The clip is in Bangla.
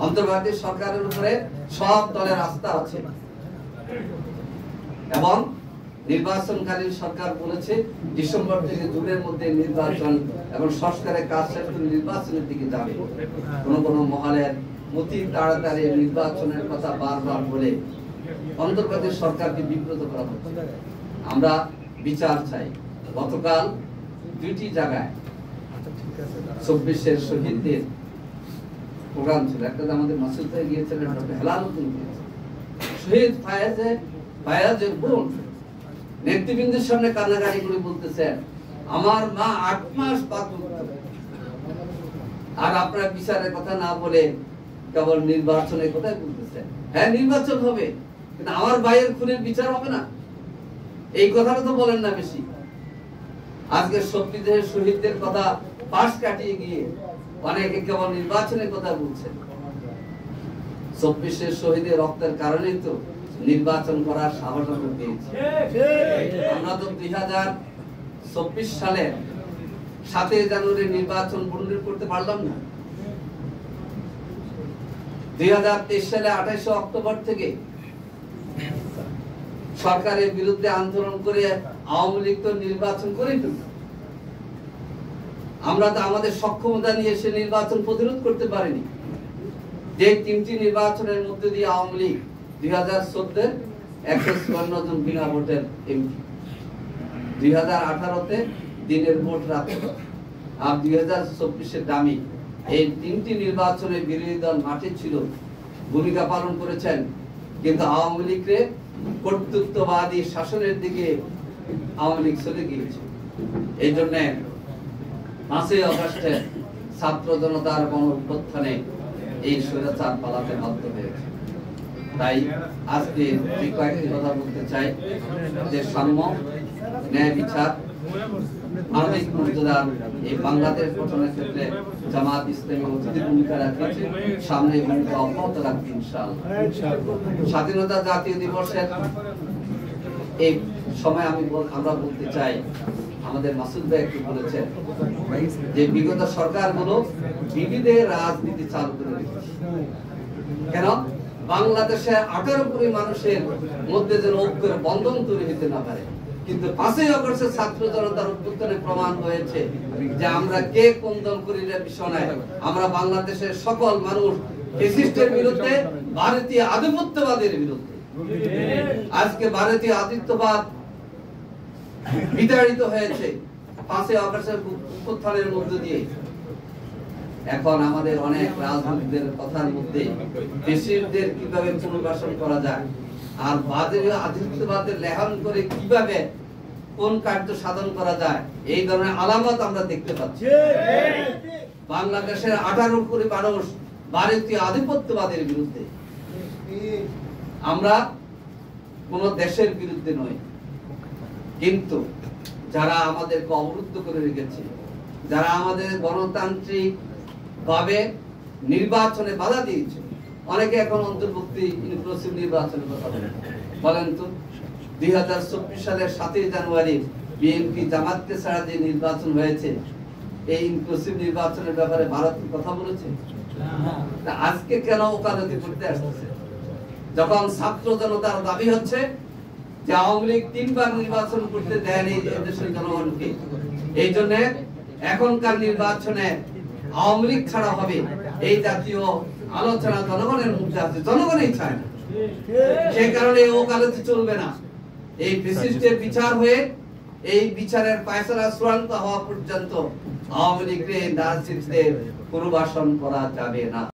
অন্তর্বর্তী সরকারের উপরে সব দলের আস্থা আছে এবং নির্বাচনকালীন সরকার বলেছে ডিসেম্বর থেকে জুনের মধ্যে নির্বাচন এবং সংস্কারের কাজ শেষ করে নির্বাচনের দিকে যাবে। কোন মহলের অতি তাড়াতাড়ি নির্বাচনের কথা বারবার বলে অন্তর্বর্তী সরকারকে বিব্রত করা হচ্ছে। আমরা বিচার চাই। গতকাল দুইটি জায়গায় 24-এর শহীদদের প্রোগ্রাম ছিল। একটা আমাদের মাসুদ ভাই গিয়েছিলেন, ডক্টর হেলালউদ্দিন গিয়েছিলেন। শহীদ ফায়াজের বোন নেতৃবৃন্দের সামনে কান্নাকাটি করে বলতেছেন, আমার মা 8 মাস বাদমুক্ত, আর আপনার বিচারের কথা না বলে কেবল নির্বাচনের কথাই বলতেছেন। হ্যাঁ, নির্বাচন হবে, কিন্তু আমার ভাইয়ের খুনের বিচার হবে না, এই কথাটা তো বলেন না বেশি। আজকে সত্যিদের শহীদদের কথা পাশ কাটিয়ে গিয়ে অনেকে কেবল নির্বাচনের কথা বলছেন। 24-এর শহীদের রক্তের কারণেই তো নির্বাচন করার সাহস পেয়েছি। আমরা তো 2024 সালে 7 জানুয়ারি নির্বাচন বন্ধ করতে পারলাম না। 2023 সালে 28 অক্টোবর থেকে সরকারের বিরুদ্ধে আন্দোলন করে আওয়ামী লীগ তো নির্বাচন করেই ফেলল। আমরা তো আমাদের সক্ষমতা নিয়ে সে নির্বাচন প্রতিরোধ করতে পারিনি। যে 3টি নির্বাচনের মধ্যে দিয়ে আওয়ামী লীগ 2014 154 জন বিনা ভোটের এমপি, 2018-তে দিনের ভোট রাতে, আর 2024-এর দামি, এই 3টি নির্বাচনে বিরোধী দল মাঠে ছিল, ভূমিকা পালন করেছেন, কিন্তু আওয়ামী লীগকে কর্তৃত্ববাদী শাসনের দিকে আওয়ামী লীগ চলে গিয়েছে। এই জন্য 5 আগস্টে ছাত্র জনতার গণ-অভ্যুত্থানে এই স্বৈরাচার পালাতে বাধ্য হয়েছে। তাই আজকে কয়েকটি কথা বলতে চাই যে সাম্য, ন্যায় বিচার, মানবিক মর্যাদা এই বাংলাদেশ গঠনের ক্ষেত্রে জামাত ইসলামী অতীত ভূমিকা রাখছে, সামনে ভূমিকা অব্যাহত রাখবে ইনশাআল্লাহ। স্বাধীনতা জাতীয় দিবসের এই সময় আমরা বলতে চাই, আমাদের মাসুদ ভাই একটু বলেছেন যে বিগত সরকারগুলো বিবিধের রাজনীতি চালু করে রেখেছে। কেন? বাংলাদেশে 18 কোটি মানুষের মধ্যে যেন ঐক্যের বন্ধন তৈরি হতে না পারে। কিন্তু 5 আগস্টের ছাত্র জনতার অভ্যুত্থানে প্রমাণ হয়েছে যে আমরা কে কোন দল করি বিষয় নাই, আমরা বাংলাদেশের সকল মানুষ ফ্যাসিস্টের বিরুদ্ধে, ভারতীয় আধিপত্যবাদের বিরুদ্ধে। আজকে ভারতীয় আধিপত্যবাদ বিতাড়িত হয়েছে 5 আগস্টের উত্থানের মধ্য দিয়ে। এখন আমাদের অনেক রাজনীতিদের কথার মধ্যে দেশীয়দের কিভাবে পুনর্বাসন করা যায়, আর ভারতীয় আধিপত্যবাদের লেহান করে কিভাবে কোন কার্য সাধন করা যায়, এই ধরনের আলামত আমরা দেখতে পাচ্ছি। বাংলাদেশের 18 কোটি মানুষ ভারতীয় আধিপত্যবাদের বিরুদ্ধে। আমরা কোন দেশের বিরুদ্ধে নই, কিন্তু যারা আমাদেরকে অবরুদ্ধ করে রেখেছে, যারা আমাদের গণতান্ত্রিক ভাবে নির্বাচনে বাধা দিয়েছে, অনেকে এখন অন্তর্ভুক্তি ইনক্লুসিভ নির্বাচনের কথা বলেন তো 2024 সালের 7 জানুয়ারি বিএনপি জামাতকে ছাড়া যে নির্বাচন হয়েছে, এই ইনক্লুসিভ নির্বাচনের ব্যাপারে ভারত কথা বলেছে? আজকে কেন ওকালতি করতে আসছে, যখন ছাত্র জনতার দাবি হচ্ছে যে আওয়ামী লীগ 3বার নির্বাচন করতে দেয়নি দেশের জনগণকে? এই জন্য এখনকার নির্বাচনে আওয়ামী লীগ ছাড়া হবে, এই জাতীয় আলোচনা জনগণের মধ্যে আছে, জনগণই চায় না। সেই কারণে ওকালতি চলবে না। এই ফ্যাসিস্টের বিচার হয়ে এই বিচারের ফয়সালা চূড়ান্ত হওয়া পর্যন্ত আওয়ামী লীগের রাজনীতিতে পুনর্বাসন করা যাবে না।